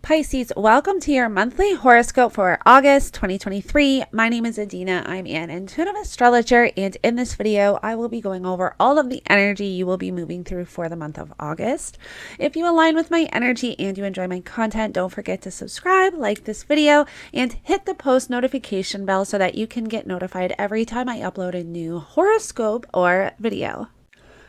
Pisces, welcome to your monthly horoscope for August 2023. My name is Adina. I'm an intuitive astrologer, and in this video, I will be going over all of the energy you will be moving through for the month of August. If you align with my energy and you enjoy my content, don't forget to subscribe, like this video, and hit the post notification bell so that you can get notified every time I upload a new horoscope or video.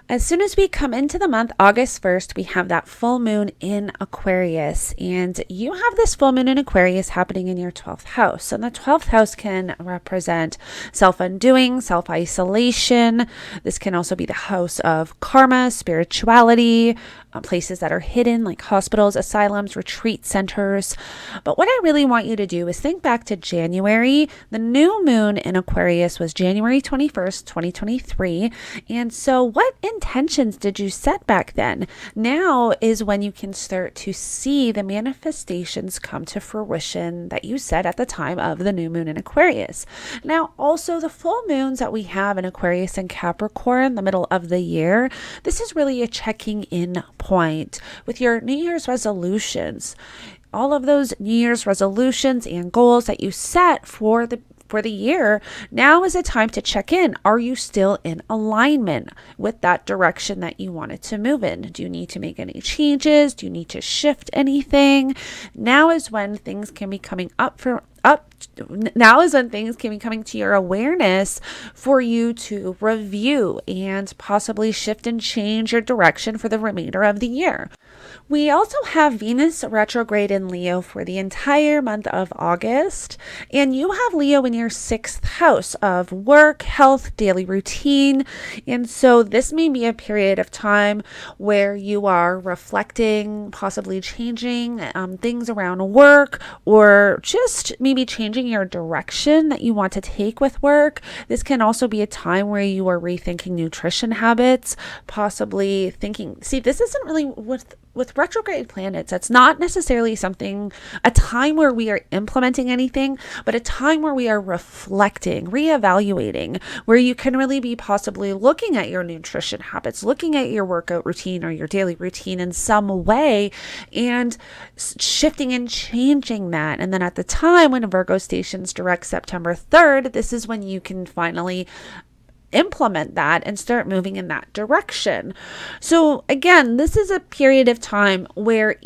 As soon as we come into the month, August 1st, we have that full moon in Aquarius, and you have this full moon in Aquarius happening in your 12th house. And the 12th house can represent self-undoing, self-isolation. This can also be the house of karma, spirituality, places that are hidden like hospitals, asylums, retreat centers. But what I really want you to do is think back to January. The new moon in Aquarius was January 21st, 2023. And so what intentions did you set back then? Now is when you can start to see the manifestations come to fruition that you set at the time of the new moon in Aquarius. Now, also the full moons that we have in Aquarius and Capricorn, the middle of the year, this is really a checking in point with your New Year's resolutions. All of those New Year's resolutions and goals that you set for the year, now is a time to check in. Are you still in alignment with that direction that you wanted to move in? Do you need to make any changes? Do you need to shift anything? Now is when things can be coming now is when things can be coming to your awareness for you to review and possibly shift and change your direction for the remainder of the year. We also have Venus retrograde in Leo for the entire month of August, and you have Leo in your 6th house of work, health, daily routine. And so this may be a period of time where you are reflecting, possibly changing things around work, or just maybe changing your direction that you want to take with work. This can also be a time where you are rethinking nutrition habits, possibly thinking, see, this isn't really with retrograde planets, it's not necessarily a time where we are implementing anything, but a time where we are reflecting, reevaluating, where you can really be possibly looking at your nutrition habits, looking at your workout routine or your daily routine in some way and shifting and changing that. And then at the time when Virgo stations direct September 3rd, this is when you can finally implement that and start moving in that direction. So again, this is a period of time where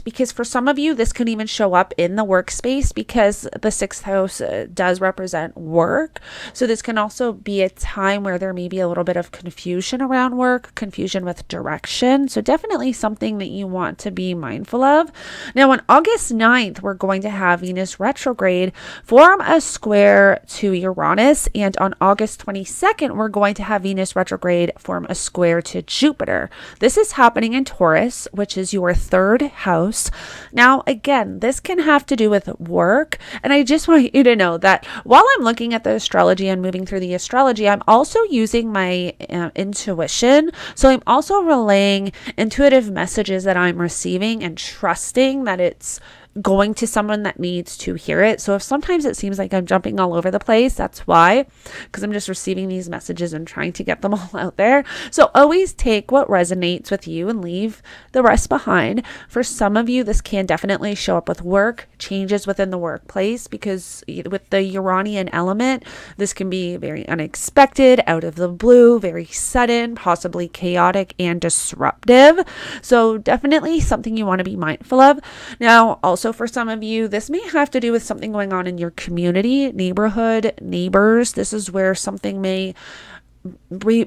because for some of you, this can even show up in the workspace because the 6th house does represent work. So this can also be a time where there may be a little bit of confusion around work, confusion with direction. So definitely something that you want to be mindful of. Now on August 9th, we're going to have Venus retrograde form a square to Uranus, and on August 22nd, we're going to have Venus retrograde form a square to Jupiter. This is happening in Taurus, which is your 3rd house. Now, again, this can have to do with work. And I just want you to know that while I'm looking at the astrology and moving through the astrology, I'm also using my intuition. So I'm also relaying intuitive messages that I'm receiving and trusting that it's going to someone that needs to hear it. So if sometimes it seems like I'm jumping all over the place, that's why, because I'm just receiving these messages and trying to get them all out there. So always take what resonates with you and leave the rest behind. For some of you, this can definitely show up with work, changes within the workplace, because with the Uranian element, this can be very unexpected, out of the blue, very sudden, possibly chaotic and disruptive. So definitely something you want to be mindful of. Now, also for some of you, this may have to do with something going on in your community, neighborhood, neighbors. This is where something may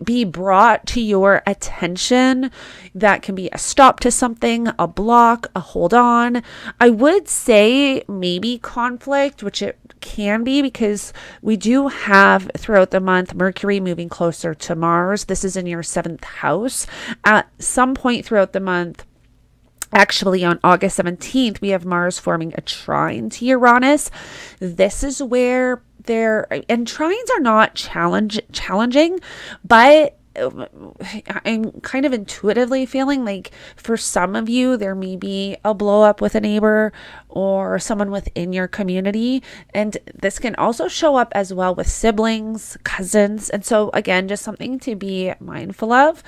be brought to your attention that can be a stop to something, a block, a hold on. I would say maybe conflict, which it can be because we do have throughout the month Mercury moving closer to Mars. This is in your 7th house. At some point throughout the month, actually, on August 17th, we have Mars forming a trine to Uranus. This is where and trines are not challenging, but I'm kind of intuitively feeling like for some of you, there may be a blow up with a neighbor or someone within your community. And this can also show up as well with siblings, cousins. And so again, just something to be mindful of.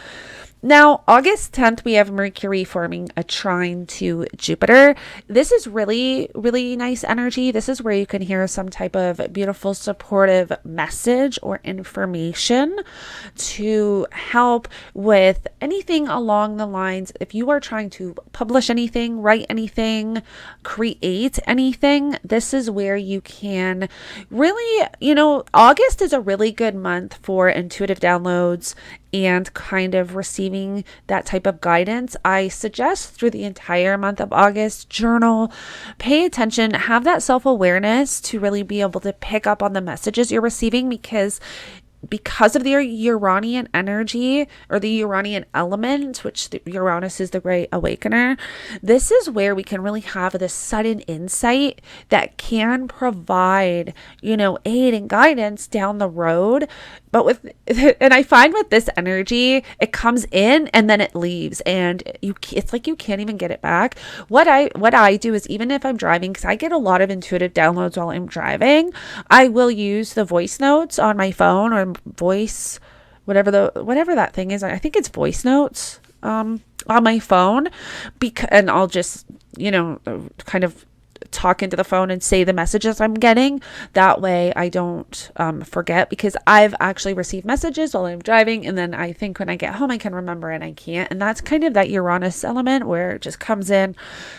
Now, August 10th, we have Mercury forming a trine to Jupiter. This is really, really nice energy. This is where you can hear some type of beautiful, supportive message or information to help with anything along the lines. If you are trying to publish anything, write anything, create anything, this is where you can really, August is a really good month for intuitive downloads and kind of receiving that type of guidance. I suggest through the entire month of August, journal, pay attention, have that self-awareness to really be able to pick up on the messages you're receiving, because of the Uranian energy or the Uranian element, which Uranus is the great awakener, this is where we can really have this sudden insight that can provide, aid and guidance down the road. But and I find with this energy, it comes in and then it leaves, and it's like you can't even get it back. What I do is, even if I'm driving, because I get a lot of intuitive downloads while I'm driving, I will use the voice notes on my phone, or voice, whatever that thing is. I think it's voice notes on my phone, and I'll just kind of talk into the phone and say the messages I'm getting. That way I don't forget, because I've actually received messages while I'm driving, and then I think when I get home I can remember, and I can't. And that's kind of that Uranus element where it just comes in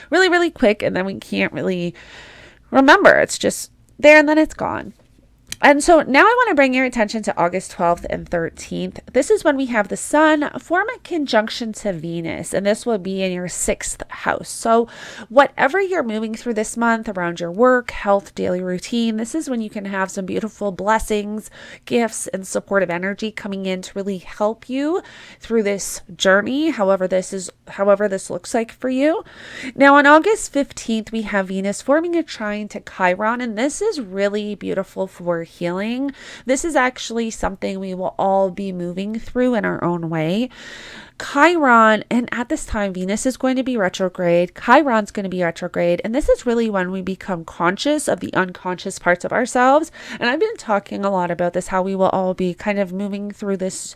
really, really quick, and then we can't really remember. It's just there and then it's gone. And so now I want to bring your attention to August 12th and 13th. This is when we have the Sun form a conjunction to Venus, and this will be in your 6th house. So whatever you're moving through this month around your work, health, daily routine, this is when you can have some beautiful blessings, gifts, and supportive energy coming in to really help you through this journey, however this looks like for you. Now on August 15th, we have Venus forming a trine to Chiron, and this is really beautiful for healing. This is actually something we will all be moving through in our own way. Chiron, and at this time, Venus is going to be retrograde, Chiron's going to be retrograde, and this is really when we become conscious of the unconscious parts of ourselves. And I've been talking a lot about this, how we will all be kind of moving through this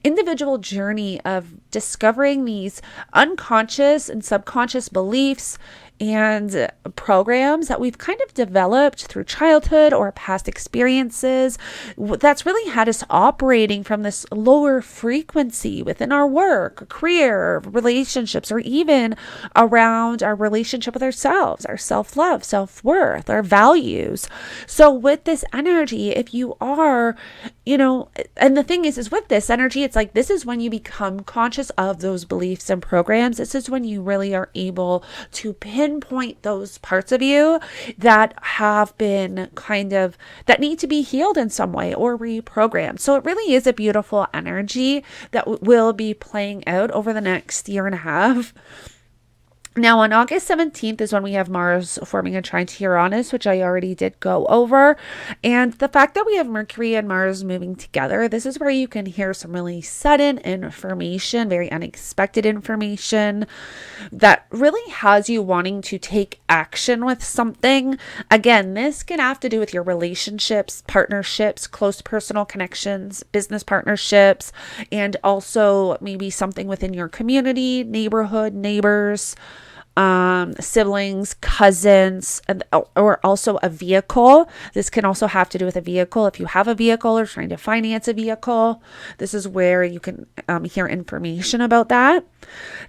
individual journey of discovering these unconscious and subconscious beliefs and programs that we've kind of developed through childhood or past experiences that's really had us operating from this lower frequency within our work, career, relationships, or even around our relationship with ourselves, our self-love, self-worth, our values. So with this energy, if you are, and the thing is with this energy, it's like this is when you become conscious of those beliefs and programs. This is when you really are able to pinpoint those parts of you that have been that need to be healed in some way or reprogrammed. So it really is a beautiful energy that will be playing out over the next year and a half. Now on August 17th is when we have Mars forming a trine to Uranus, which I already did go over. And the fact that we have Mercury and Mars moving together, this is where you can hear some really sudden information, very unexpected information that really has you wanting to take action with something. Again, this can have to do with your relationships, partnerships, close personal connections, business partnerships, and also maybe something within your community, neighborhood, neighbors, siblings, cousins, or also a vehicle. This can also have to do with a vehicle. If you have a vehicle or trying to finance a vehicle, this is where you can hear information about that.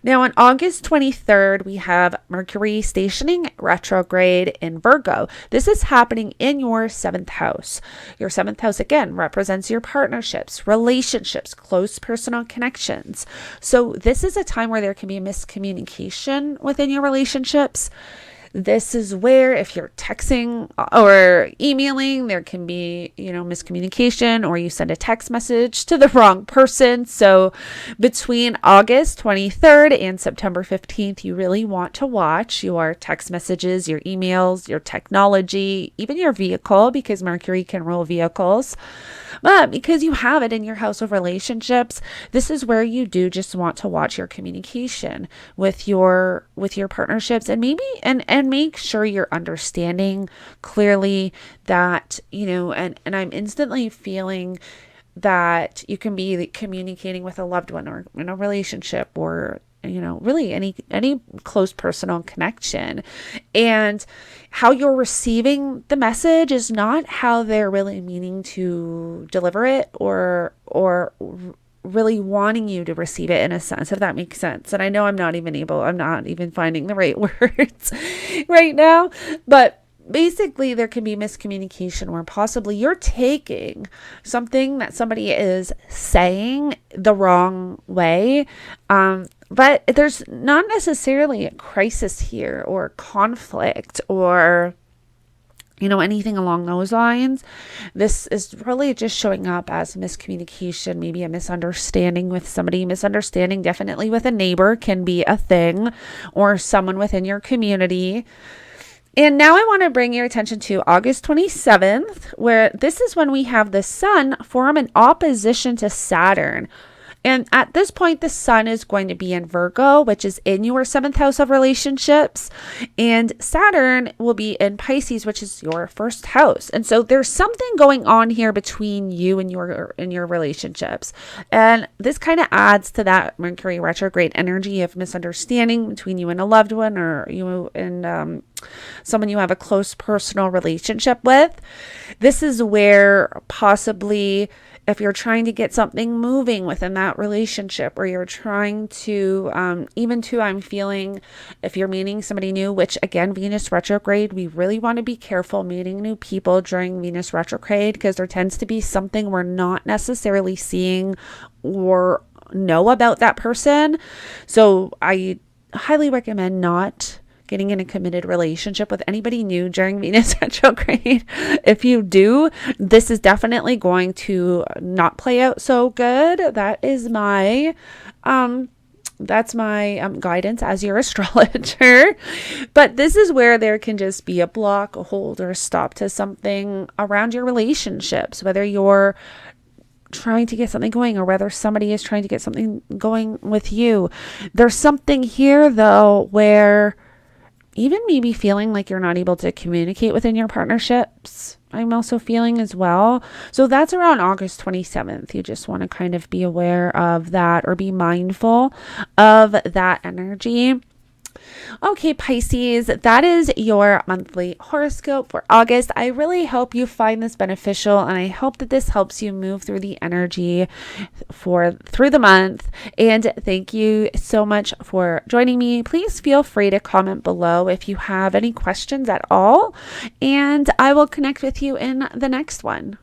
Now on August 23rd, we have Mercury stationing retrograde in Virgo. This is happening in your 7th house. Your 7th house, again, represents your partnerships, relationships, close personal connections. So this is a time where there can be miscommunication within your relationships. This is where if you're texting or emailing, there can be, miscommunication, or you send a text message to the wrong person. So between August 23rd and September 15th, you really want to watch your text messages, your emails, your technology, even your vehicle, because Mercury can rule vehicles. But because you have it in your house of relationships, this is where you do just want to watch your communication with your partnerships, and maybe and make sure you're understanding clearly that, and I'm instantly feeling that you can be communicating with a loved one or in a relationship or really any close personal connection. And how you're receiving the message is not how they're really meaning to deliver it or really wanting you to receive it, in a sense, if that makes sense. And I know I'm not even finding the right words right now, but basically there can be miscommunication where possibly you're taking something that somebody is saying the wrong way. But there's not necessarily a crisis here or conflict or anything along those lines. This is really just showing up as miscommunication, maybe a misunderstanding with somebody. Misunderstanding definitely with a neighbor can be a thing, or someone within your community. And now I want to bring your attention to August 27th, where this is when we have the sun form an opposition to Saturn. And at this point, the sun is going to be in Virgo, which is in your 7th house of relationships. And Saturn will be in Pisces, which is your 1st house. And so there's something going on here between you and your relationships. And this kind of adds to that Mercury retrograde energy of misunderstanding between you and a loved one, or you and someone you have a close personal relationship with. This is where possibly, if you're trying to get something moving within that relationship, or you're trying to, I'm feeling if you're meeting somebody new, which again, Venus retrograde, we really want to be careful meeting new people during Venus retrograde, because there tends to be something we're not necessarily seeing or know about that person. So I highly recommend not getting in a committed relationship with anybody new during Venus retrograde. If you do, this is definitely going to not play out so good. That is my guidance as your astrologer. But this is where there can just be a block, a hold, or a stop to something around your relationships, whether you're trying to get something going or whether somebody is trying to get something going with you. There's something here though where even maybe feeling like you're not able to communicate within your partnerships, I'm also feeling as well. So that's around August 27th. You just want to kind of be aware of that, or be mindful of that energy. Okay, Pisces, that is your monthly horoscope for August. I really hope you find this beneficial, and I hope that this helps you move through the energy through the month. And thank you so much for joining me. Please feel free to comment below if you have any questions at all, and I will connect with you in the next one.